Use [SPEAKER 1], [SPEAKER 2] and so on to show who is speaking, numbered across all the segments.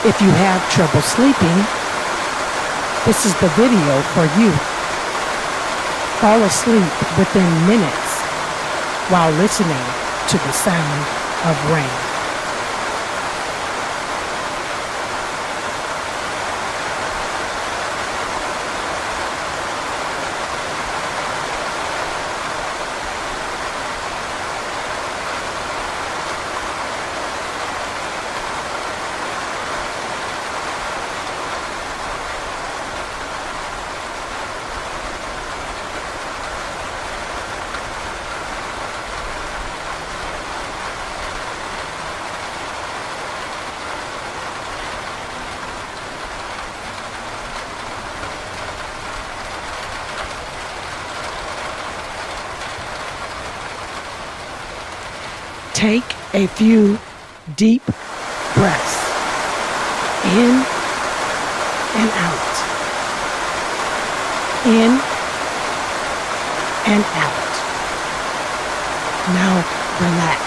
[SPEAKER 1] If you have trouble sleeping, this is the video for you. Fall asleep within minutes while listening to the sound of rain. Take a few deep breaths in and out, in and out. Now relax.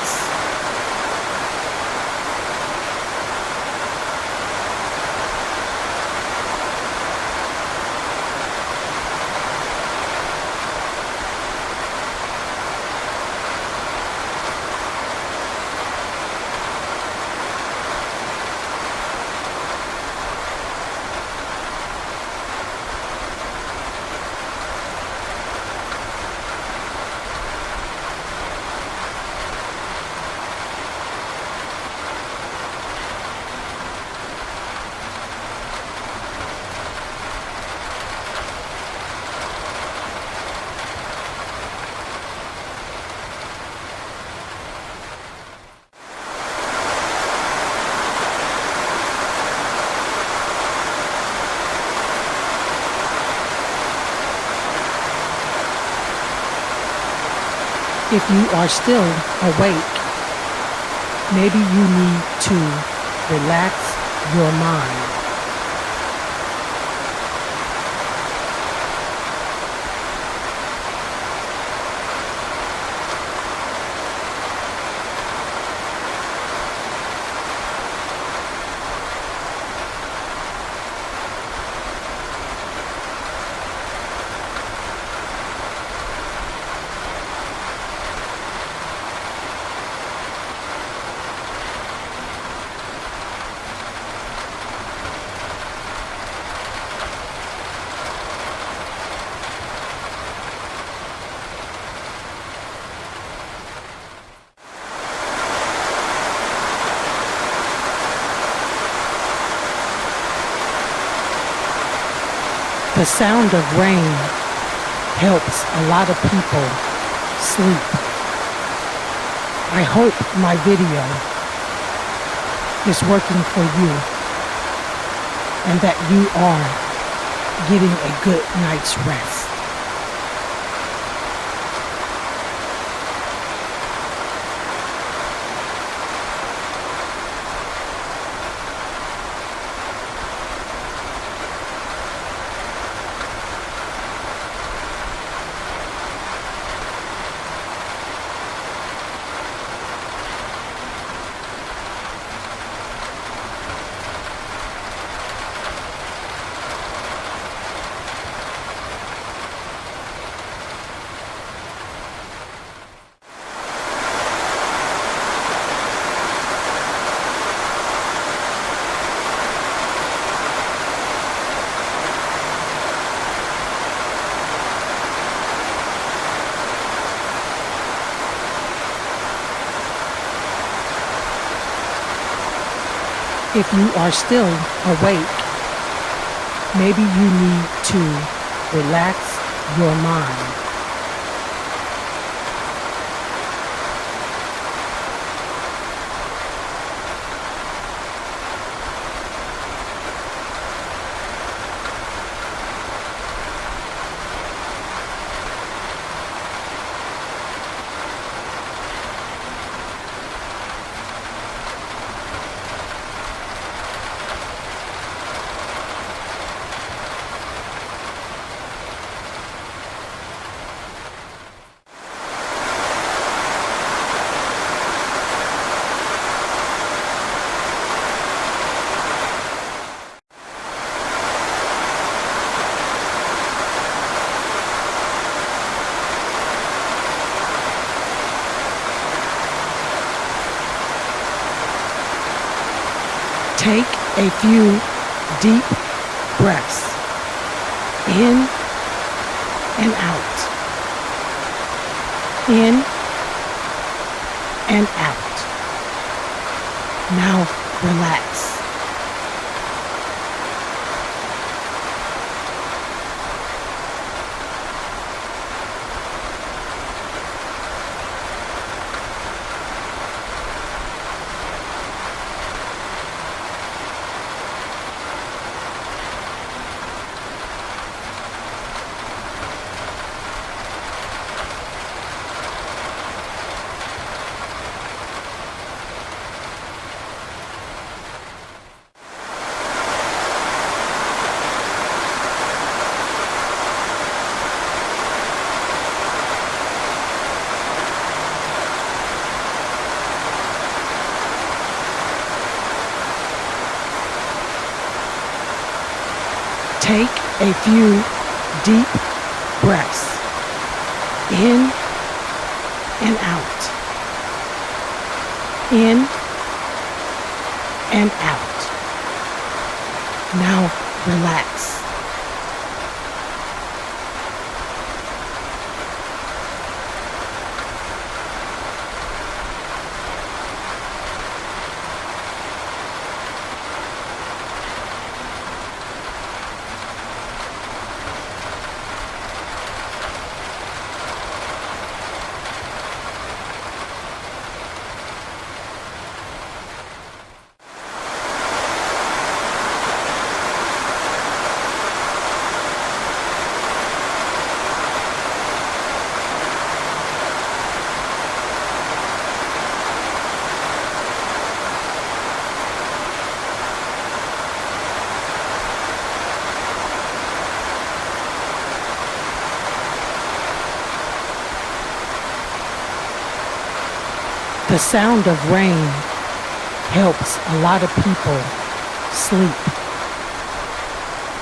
[SPEAKER 1] If you are still awake, maybe you need to relax your mind. The sound of rain helps a lot of people sleep. I hope my video is working for you and that you are getting a good night's rest. If you are still awake, maybe you need to relax your mind. Take a few deep breaths in and out. In and out. Now relax. Take a few deep breaths in and out. In and out. Now relax. The sound of rain helps a lot of people sleep.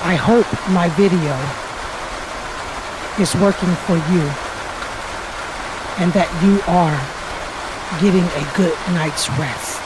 [SPEAKER 1] I hope my video is working for you and that you are getting a good night's rest.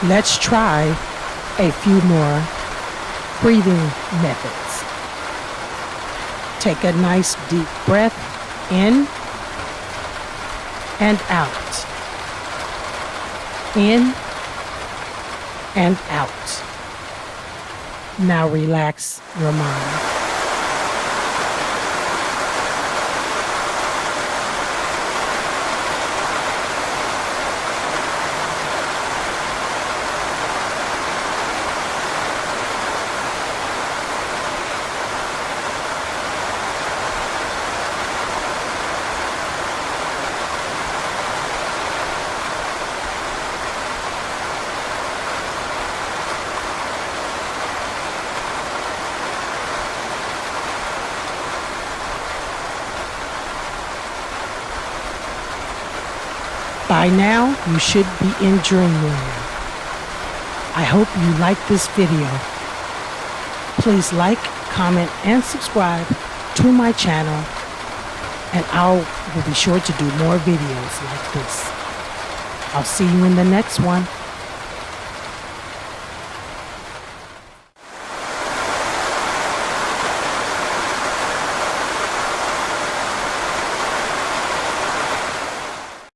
[SPEAKER 1] Let's try a few more breathing methods. Take a nice deep breath in and out. In and out. Now relax your mind. By now, you should be in dreamland. I hope you like this video. Please like, comment, and subscribe to my channel, and I will be sure to do more videos like this. I'll see you in the next one.